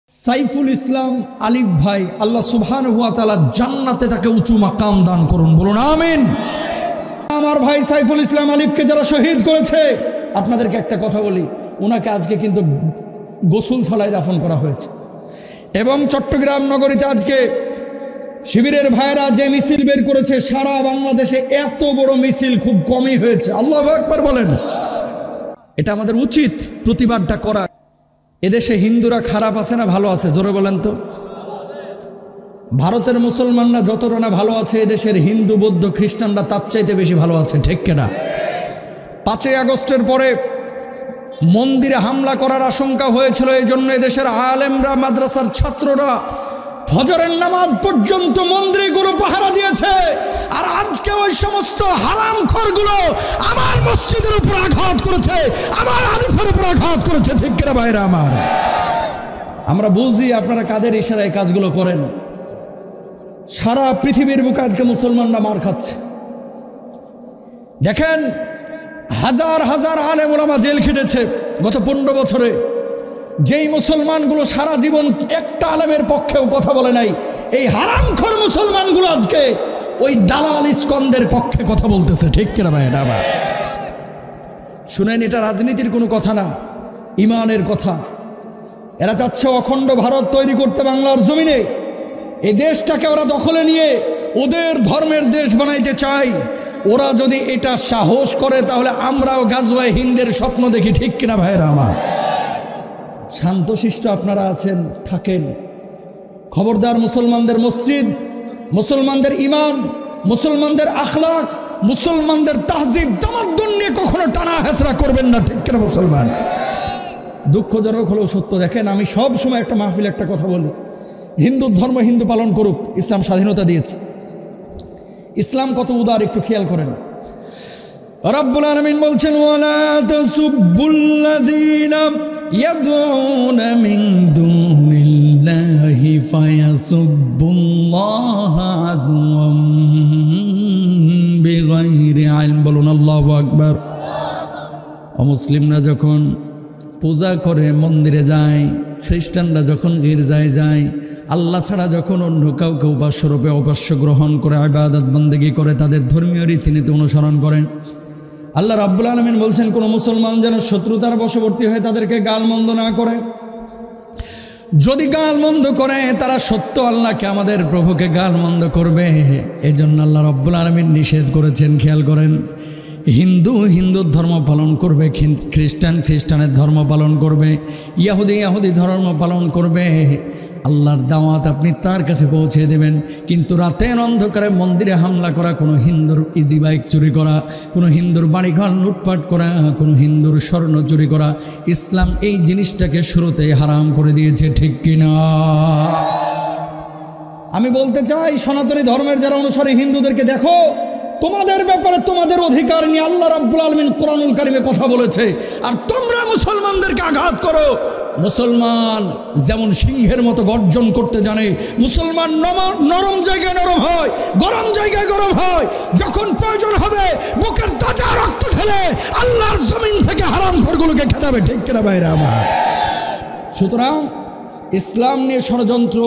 সাইফুল ইসলাম আলিফ ভাই আল্লাহ সুবহানাহু ওয়া তাআলা জান্নাতে তাকে উঁচু মাকাম দান করুন, বলুন আমিন। আমার ভাই সাইফুল ইসলাম আলিফকে যারা শহীদ করেছে, আপনাদেরকে একটা কথা বলি, ওনাকে আজকে কিন্তু গোসল ছাড়াই দাফন করা হয়েছে। এবং চট্টগ্রাম নগরীতে আজকে শিবিরের ভাইয়েরা যে মিছিল বের করেছে, সারা বাংলাদেশে এত বড় মিছিল খুব কমই হয়েছে। আল্লাহু আকবার বলেন। এটা আমাদের উচিত প্রতিবাদটা করা। এদেশে হিন্দুরা খারাপ আছে না ভালো আছে, জোরে বলেন তো। ভারতের মুসলমানরা যতটা না ভালো আছে, এদেশের হিন্দু বৌদ্ধ খ্রিস্টানরা তার চাইতে বেশি ভালো আছে, ঠিক কিনা? 5ই আগস্টের পরে মন্দিরে হামলা করার আশঙ্কা হয়েছিল, এই জন্য এদেশের আলেমরা মাদ্রাসার ছাত্ররা ফজরের নামাজ পর্যন্ত মন্দিরগুলো পাহারা দিয়েছে। আর আজকে ওই সমস্ত হারামখোরগুলো আমার মসজিদের উপর আঘাত করেছে, আমার আলিফের উপর আঘাত করেছে, ঠিক কিনা ভাইরা আমার? আমরা বুঝি আপনারা কাদের ইশারায় কাজগুলো করেন। সারা পৃথিবীর বুকে আজকে মুসলমানরা মার খাচ্ছে। দেখেন, হাজার হাজার আলেম ওলামা জেল খেটেছে গত 15 বছরে। যেই মুসলমানগুলো সারা জীবন একটা আলেমের পক্ষেও কথা বলে নাই, এই হারামখোর মুসলমানগুলো আজকে ওই দালাল ইস্কন্দের পক্ষে কথা বলতেছে, ঠিক কিনা ভাই? এটা আবার শুনেন, এটা রাজনীতির কোনো কথা না, ইমানের কথা। এরা চাচ্ছে অখণ্ড ভারত তৈরি করতে বাংলার জমিনে। এই দেশটাকে ওরা দখলে নিয়ে ওদের ধর্মের দেশ বানাইতে চায়। ওরা যদি এটা সাহস করে, তাহলে আমরাও গাজওয়ায়ে হিন্দের স্বপ্ন দেখি, ঠিক কিনা ভাইরা আমার? শান্তশিষ্ট আপনারা আছেন, থাকেন। খবরদার, মুসলমানদের মসজিদ, মুসলমানদের ইমান, মুসলমানদের আখলাক, মুসলমানদের তাহজিব তামাদ্দুন নিয়ে কখনো টানা হেঁচড়া করবেন না, ঠিক কিনা মুসলমান? দুঃখজনক হলেও সত্য। দেখেন, আমি সব সময় একটা মাহফিলে একটা কথা বলি, হিন্দু ধর্ম হিন্দু পালন করুক, ইসলাম স্বাধীনতা দিয়েছে। ইসলাম কত উদার একটু খেয়াল করেন। রব্বুল আলামিন বলছেন, ওয়ালা তাসুব্বুল্লাযীনা يدعون من دون الله فيسبوا عدوا بغير علم, বলুন আল্লাহু আকবার। অমুসলিমরা যখন পূজা করে মন্দিরে যায়, খ্রিস্টানরা যখন গির্জায় যায়, আল্লাহ ছাড়া যখন অন্য কাউকে উপাস্যরূপে উপাস্য গ্রহণ করে ইবাদত বন্দেগী করে, তাদের ধর্মীয় রীতিনীতি অনুসরণ করেন, আল্লাহ রাব্বুল আলামিন বলছেন কোন মুসলমান যেন শত্রুতার বশবর্তী হয়ে তাদেরকে গালমন্দ না করে। যদি গালমন্দ করে, তারা সত্য আল্লাহকে, আমাদের প্রভুকে গালমন্দ করবে। এজন্য আল্লাহ রাব্বুল আলামিন নিষেধ করেছেন। খেয়াল করেন, হিন্দু হিন্দুর ধর্ম পালন করবে, খ্রিস্টান খ্রিস্টানের ধর্ম পালন করবে, ইহুদি ইহুদি ধর্ম পালন করবে। আল্লাহর দাওয়াত আপনি তার কাছে পৌঁছে দেবেন। কিন্তু রাতের অন্ধকারে মন্দিরে হামলা করা, কোনো হিন্দুর ইজি বাইক চুরি করা, কোনো হিন্দুর বাড়িঘর লুটপাট করা, কোনো হিন্দুর স্বর্ণ চুরি করা, ইসলাম এই জিনিসটাকে শুরুতেই হারাম করে দিয়েছে, ঠিক কিনা? আমি বলতে চাই, সনাতনী ধর্মের যারা অনুসারী হিন্দুদেরকে দেখো, তোমাদের ব্যাপারে তোমাদের অধিকার নিয়ে আল্লাহ রাব্বুল আলামিন কোরআনুল কারীমে কথা বলেছে, আর তোমরা মুসলমানদেরকে আঘাত করো। মুসলমান যেমন সিংহের মতো গর্জন করতে জানে, মুসলমান নরম জায়গায় নরম হয়, গরম জায়গায় গরম হয়। যখন প্রয়োজন হবে বুকের তাজা রক্ত ঢেলে আল্লাহর জমিন থেকে হারামখোরগুলোকে খেদাবে, ঠিক কিনা ভাইরা আমার? সুতরাং ইসলাম নিয়ে ষড়যন্ত্র,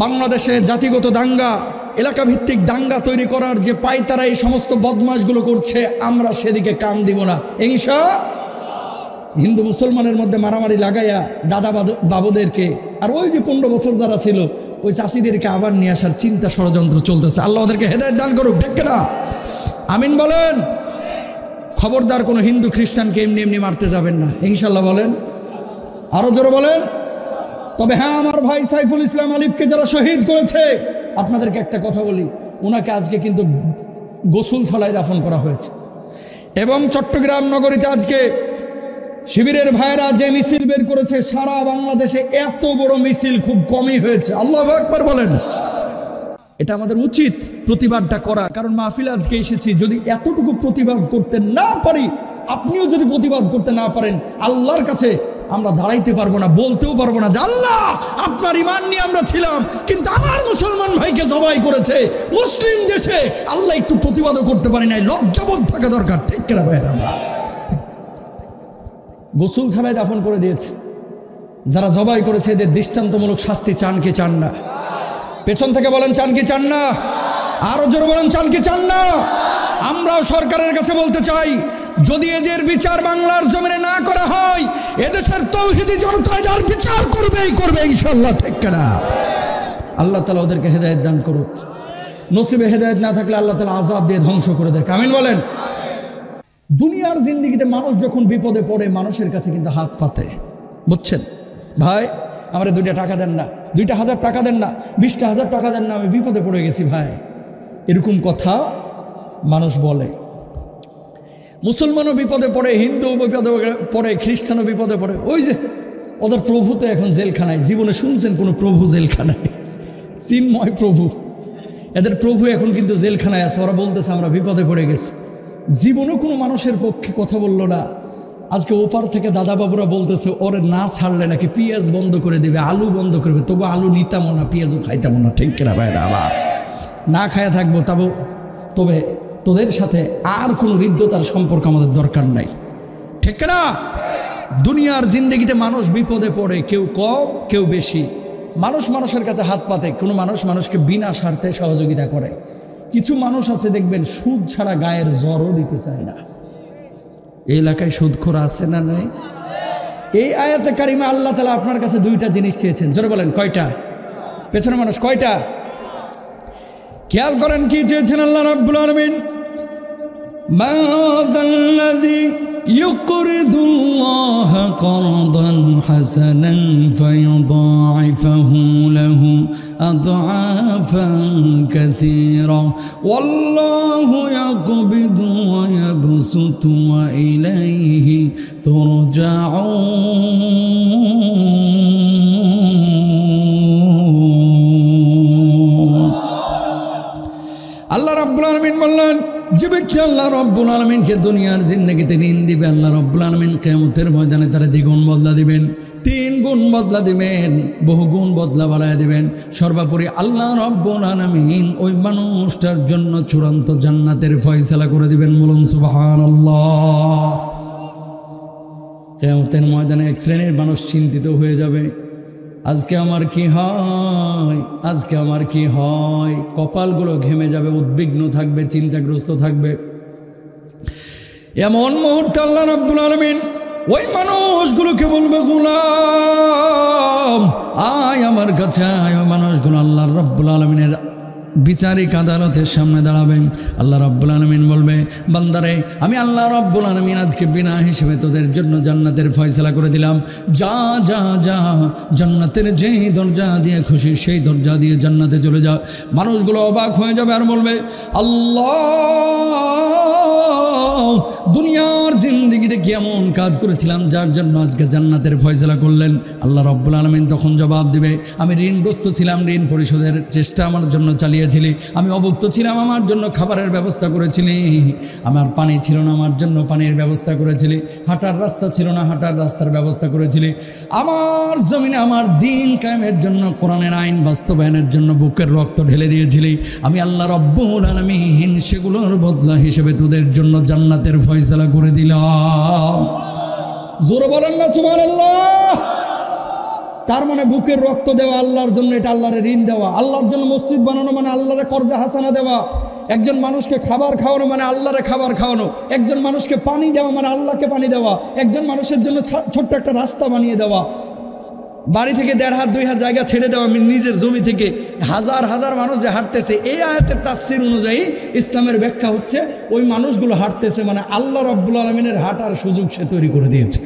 বাংলাদেশে জাতিগত দাঙ্গা, এলাকা ভিত্তিক দাঙ্গা তৈরি করার যে পায়তারা এই সমস্ত বদমাশগুলো করছে, আমরা সেদিকে কান দিব না ইনশাআল্লাহ। হিন্দু মুসলমানের মধ্যে মারামারি লাগাইয়া দাদা বাবুদেরকে, আর ওই যে 15 বছর যারা ছিল ওই চাষিদেরকে আবার নিয়ে আসার চিন্তা ষড়যন্ত্র চলতেছে। আল্লাহ ওদেরকে হেদায়েত দান করুক, ঠিক কিনা? আমিন বলেন। খবরদার, কোনো হিন্দু খ্রিস্টানকে এমনি এমনি মারতে যাবেন না, ইনশাআল্লাহ বলেন, আরো জোরে বলেন। তবে হ্যাঁ, আমার ভাই সাইফুল ইসলাম আলিফকে যারা শহীদ করেছে, আপনাদেরকে একটা কথা বলি, ওনাকে আজকে কিন্তু গোসল ছাড়াই দাফন করা হয়েছে। এবং চট্টগ্রাম নগরীতে আজকে শিবিরের ভাইয়েরা যে মিছিল বের করেছে, সারা বাংলাদেশে এত বড় মিছিল খুব কমই হয়েছে। আল্লাহু আকবার বলেন। এটা আমাদের উচিত প্রতিবাদটা করা, কারণ মাহফিলে আজকে এসেছি, যদি এতটুকু প্রতিবাদ করতে না পারি, আপনিও যদি প্রতিবাদ করতে না পারেন, আল্লাহর কাছে আমরা দাঁড়াইতে পারবো না, বলতেও পারবো না যে আল্লাহ আপনার ঈমান নিয়ে আমরা ছিলাম, কিন্তু আমার মুসলমান ভাইকে জবাই করেছে মুসলিম দেশে, আল্লাহ একটু প্রতিবাদও করতে পারি নাই। লজ্জাবোধ থাকা দরকার, ঠিক কিনা ভাইরা? গোসল ছাড়াই দাফন করে দিয়েছে। যারা জবাই করেছে এদের দৃষ্টান্তমূলক শাস্তি চান কি চান না? পেছন থেকে বলেন চান কি চান না? আরো জোরে বলেন চান কি চান না? আমরাও সরকারের কাছে বলতে চাই, যদি এদের বিচার বাংলার জমিনে না করা হয়, এদেশের তৌহিদি জনতা যার বিচার করবেই করবে ইনশাআল্লাহ, ঠিক কিনা? আল্লাহ তাআলা ওদেরকে হেদায়েত দান করুক। নসিবে হেদায়েত না থাকলে আল্লাহ তাআলা আযাব দিয়ে ধ্বংস করে দেয়। আমিন বলেন। দুনিয়ার জিন্দেগিতে মানুষ যখন বিপদে পড়ে মানুষের কাছে কিন্তু হাত পাতে, বুঝছেন? ভাই আমার 2টা টাকা দেন না, 2,000 টাকা দেন না, 20,000 টাকা দেন না, আমি বিপদে পড়ে গেছি ভাই, এরকম কথা মানুষ বলে। মুসলমানও বিপদে পড়ে, হিন্দুও বিপদে পড়ে, খ্রিস্টানও বিপদে পড়ে। ওই যে ওদের প্রভু তো এখন জেলখানায়। জীবনে শুনছেন কোনো প্রভু জেলখানায়? চিন্ময় প্রভু, এদের প্রভু এখন কিন্তু জেলখানায় আছে। ওরা বলতেছে আমরা বিপদে পড়ে গেছি। জীবনেও কোনো মানুষের পক্ষে কথা বললো না। আজকে ওপার থেকে দাদাবাবুরা বলতেছে ওরে না ছাড়লে নাকি পেঁয়াজ বন্ধ করে দেবে, আলু বন্ধ করবে। তবু আলু নিতামও না, পেঁয়াজও খাইতামও না, ঠিক কিনা ভাইরা? আবার না খায়া থাকবো, তবে তোদের সাথে আর কোনো হৃদ্যতার সম্পর্ক আমাদের দরকার নাই, ঠিক কিনা? দুনিয়ার জিন্দেগিতে মানুষ বিপদে পড়ে, কেউ কম কেউ বেশি। মানুষ মানুষের কাছে হাত পাতে, কোনো মানুষ মানুষকে বিনা স্বার্থে সহযোগিতা করে। কিছু মানুষ আছে দেখবেন সুদ ছাড়া গায়ের জ্বরও দিতে চায় না। এই এলাকায় সুদখোর আছে না নাই? এই আয়াতে কারিমা আল্লাহ তাআলা আপনার কাছে 2টা জিনিস চেয়েছেন। জোরে বলেন কয়টা? পেছনে মানুষ কয়টা? খেয়াল করেন কি চেয়েছেন আল্লাহ রাব্বুল আলামিন? মাযাল্লাযী ইউকরিদুল্লাহা করদান হাসানান ফায়ুদাইফাহু লাহু আদআফান কাসীরা ওয়াল্লাহু ইয়াকবিদু ওয়া ইয়াবসুতু ওয়া ইলাইহি তুরজাউন। আল্লাহ রাব্বুল আলামিন বললেন, যে ব্যক্তি আল্লাহ রাব্বুল আলামিনকে দুনিয়ার জিন্দেগিতে ঋণ দিবে, আল্লাহ রাব্বুল আলামিন কিয়ামতের ময়দানে তারা 2 গুণ বদলা দিবেন, 3 গুণ বদলা দিবেন, বহু গুণ বদলা বাড়ায় দিবেন। সর্বোপরি আল্লাহ রাব্বুল আলামিন ওই মানুষটার জন্য চূড়ান্ত জান্নাতের ফয়সালা করে দিবেন। বলুন সুবহানাল্লাহ। কিয়ামতের ময়দানে এক শ্রেণীর মানুষ চিন্তিত হয়ে যাবে, আজকে আমার কি হয়, আজকে আমার কি হয়। কপালগুলো ঘেমে যাবে, উদ্বিগ্ন থাকবে, চিন্তাগ্রস্ত থাকবে। এমন মুহূর্তে আল্লাহ রাব্বুল আলামিন ওই মানুষগুলোকে বলবে, গোলাম আয় আমার কাছে আয়। ওই মানুষগুলো আল্লাহ রাব্বুল আলামিনের বিচারিক আদালতের সামনে দাঁড়াবেন। আল্লাহ রাব্বুল আলামিন বলবে, বান্দারে আমি আল্লাহ রাব্বুল আলামিন আজকে বিনা হিসেবে তোদের জন্য জান্নাতের ফয়সালা করে দিলাম। যা যা যা, জান্নাতের যেই দরজা দিয়ে খুশি সেই দরজা দিয়ে জান্নাতে চলে যা। মানুষগুলো অবাক হয়ে যাবে আর বলবে, আল্লাহ দুনিয়ার জিন্দেগিতে কি এমন কাজ করেছিলাম যার জন্য আজকে জান্নাতের ফয়সালা করলেন? আল্লাহ রাব্বুল আলামিন তখন জবাব দিবে, আমি ঋণগ্রস্ত ছিলাম, ঋণ পরিশোধের চেষ্টা আমার জন্য চালিয়েছিলি। আমি অভুক্ত ছিলাম, আমার জন্য খাবারের ব্যবস্থা করেছিলি। আমার পানি ছিল না, আমার জন্য পানির ব্যবস্থা করেছিলি। হাঁটার রাস্তা ছিল না, হাঁটার রাস্তার ব্যবস্থা করেছিলি। আমার জমিনে আমার দ্বীন কায়েমের জন্য, কোরআনের আইন বাস্তবায়নের জন্য বুকের রক্ত ঢেলে দিয়েছিলি। আমি আল্লাহ রাব্বুল আলামিন সেগুলোর বদলা হিসেবে তোদের জন্য জান্নাতের ফয়সালা করে দিলাম। জোরে বলেন না সুবহানাল্লাহ। তার মানে বুকের রক্ত দেওয়া আল্লাহর জন্য, এটা আল্লাহর ঋণ দেওয়া। আল্লাহর জন্য মসজিদ বানানো মানে আল্লাহর কর্জা হাসানা দেওয়া। একজন মানুষকে খাবার খাওয়ানো মানে আল্লাহরে খাবার খাওয়ানো। একজন মানুষকে পানি দেওয়া মানে আল্লাহকে পানি দেওয়া। একজন মানুষের জন্য ছোট্ট একটা রাস্তা বানিয়ে দেওয়া। বাড়ি থেকে 1.5 হাত 2 হাত জায়গা ছেড়ে দেওয়া, নিজের জমি থেকে হাজার হাজার মানুষ যে হাঁটতেছে। এই আয়াতের তাফসীর অনুযায়ী ইসলামের ব্যাখ্যা হচ্ছে, ওই মানুষগুলো হাঁটতেছে মানে আল্লাহ রাব্বুল আলামিনের হাঁটার সুযোগ সে তৈরি করে দিয়েছে।